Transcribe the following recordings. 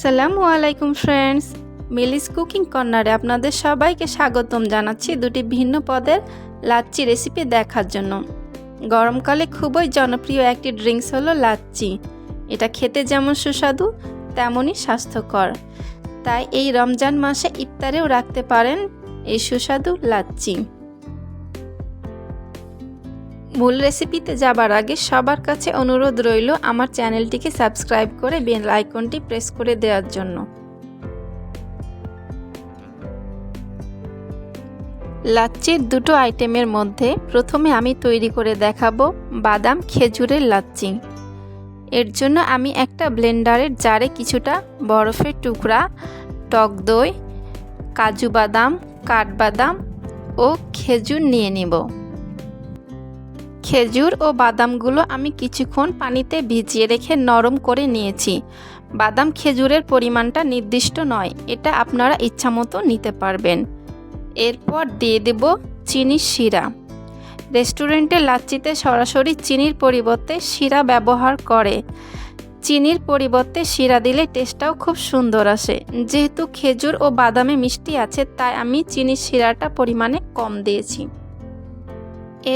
আসসালামু আলাইকুম friends, মিলিস cooking কর্নারে আপনাদের সবাইকে স্বাগতম জানাচ্ছি দুটি ভিন্ন পদের লাচ্ছি রেসিপি দেখার জন্য। গরমকালে খুবই জনপ্রিয় একটি ড্রিঙ্কস হলো লাচ্ছি। এটা খেতে যেমন সুস্বাদু তেমনই স্বাস্থ্যকর, তাই এই রমজান মাসে ইফতারেও রাখতে পারেন এই সুস্বাদু লাচ্ছি। মূল রেসিপিতে যাবার আগে সবার কাছে অনুরোধ রইল আমার চ্যানেলটিকে সাবস্ক্রাইব করে বেল আইকনটি প্রেস করে দেওয়ার জন্য। লাচ্ছির দুটো আইটেমের মধ্যে প্রথমে আমি তৈরি করে দেখাবো বাদাম খেজুরের লাচ্ছি। এর জন্য আমি একটা ব্লেন্ডারের জারে কিছুটা বরফের টুকরা, টক দই, কাজু বাদাম, কাঠবাদাম ও খেজুর নিয়ে নেব। খেজুর ও বাদামগুলো আমি কিছুক্ষণ পানিতে ভিজিয়ে রেখে নরম করে নিয়েছি। বাদাম খেজুরের পরিমাণটা নির্দিষ্ট নয়, এটা আপনারা ইচ্ছামতো নিতে পারবেন। এরপর দিয়ে দেব চিনির শিরা। রেস্টুরেন্টে লাচ্ছিতে সরাসরি চিনির পরিবর্তে শিরা ব্যবহার করে। চিনির পরিবর্তে শিরা দিলে টেস্টটাও খুব সুন্দর আসে। যেহেতু খেজুর ও বাদামে মিষ্টি আছে, তাই আমি চিনির শিরাটা পরিমাণে কম দিয়েছি।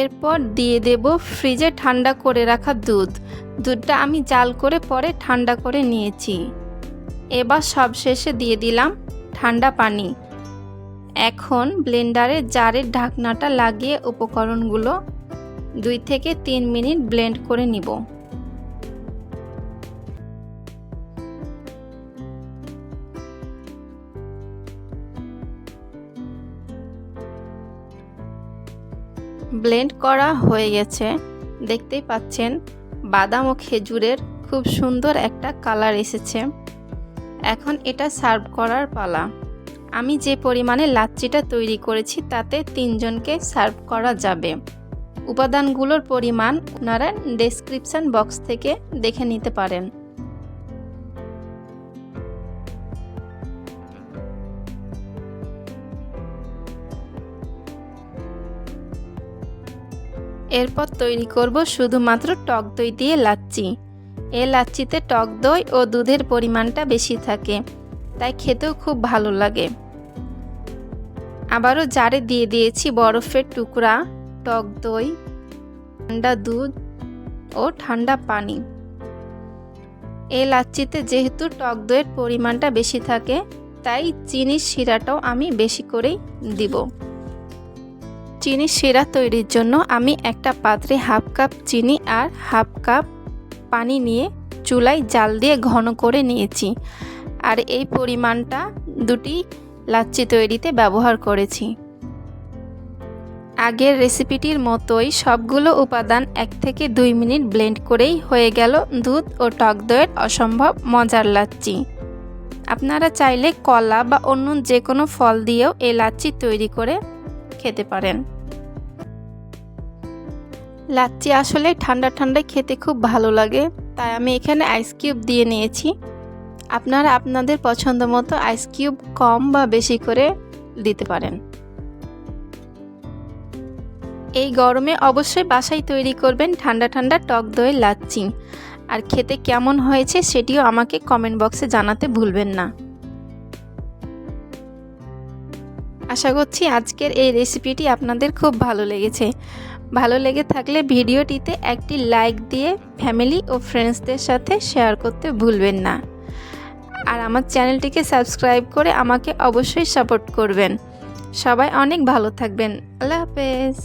এরপর দিয়ে দেব ফ্রিজে ঠান্ডা করে রাখা দুধটা আমি জাল করে পরে ঠান্ডা করে নিয়েছি। এবার সবশেষে দিয়ে দিলাম ঠান্ডা পানি। এখন ব্লেন্ডারের জারের ঢাকনাটা লাগিয়ে উপকরণগুলো 2 থেকে 3 মিনিট ব্লেন্ড করে নিব। ব্লেন্ড করা হয়ে গেছে, দেখতেই পাচ্ছেন বাদাম ও খেজুরের খুব সুন্দর একটা কালার এসেছে। এখন এটা সার্ভ করার পালা। আমি যে পরিমাণে লাচ্ছিটা তৈরি করেছি তাতে 3 জনকে সার্ভ করা যাবে। উপাদানগুলোর পরিমাণ আপনারা ডেসক্রিপশন বক্স থেকে দেখে নিতে পারেন। এরপর তৈরি করব শুধুমাত্র টক দই দিয়ে লাচ্ছি। এই লাচ্ছিতে টক দই ও দুধের পরিমাণটা বেশি থাকে, তাই খেতেও খুব ভালো লাগে। আবারও জারে দিয়ে দিয়েছি বরফের টুকরা, টক দই, ঠান্ডা দুধ ও ঠান্ডা পানি। এই লাচ্ছিতে যেহেতু টক দইয়ের পরিমাণটা বেশি থাকে, তাই চিনির শিরাটাও আমি বেশি করেই দিব। চিনির শিরা তৈরির জন্য আমি একটা পাত্রে 1/2 কাপ চিনি আর 1/2 কাপ পানি নিয়ে চুলায় জাল দিয়ে ঘন করে নিয়েছি। আর এই পরিমাণটা দুটি লাচ্ছি তৈরিতে ব্যবহার করেছি। আগের রেসিপিটির মতোই সবগুলো উপাদান 1 থেকে 2 মিনিট ব্লেন্ড করেই হয়ে গেল দুধ ও টক দইয়ের অসম্ভব মজার লাচ্ছি। আপনারা চাইলে কলা বা অন্য যে কোনো ফল দিয়েও এই লাচ্ছি তৈরি করে খেতে পারেন। লাচ্ছি আসলে ঠান্ডা ঠান্ডায় খেতে খুব ভালো লাগে, তাই আমি এখানে আইস কিউব দিয়ে নিয়েছি। আপনারা আপনাদের পছন্দ মতো আইস কিউব কম বা বেশি করে দিতে পারেন। এই গরমে অবশ্যই বাসায় তৈরি করবেন ঠান্ডা ঠান্ডা টক দইয়ের লাচ্ছি। আর খেতে কেমন হয়েছে সেটিও আমাকে কমেন্ট বক্সে জানাতে ভুলবেন না। আশা করছি আজকের এই রেসিপিটি আপনাদের খুব ভালো লেগেছে। ভালো লেগে থাকলে ভিডিওটিতে একটি লাইক দিয়ে ফ্যামিলি ও ফ্রেন্ডসদের সাথে শেয়ার করতে ভুলবেন না। আর আমার চ্যানেলটিকে সাবস্ক্রাইব করে আমাকে অবশ্যই সাপোর্ট করবেন। সবাই অনেক ভালো থাকবেন। আল্লাহ হাফেজ।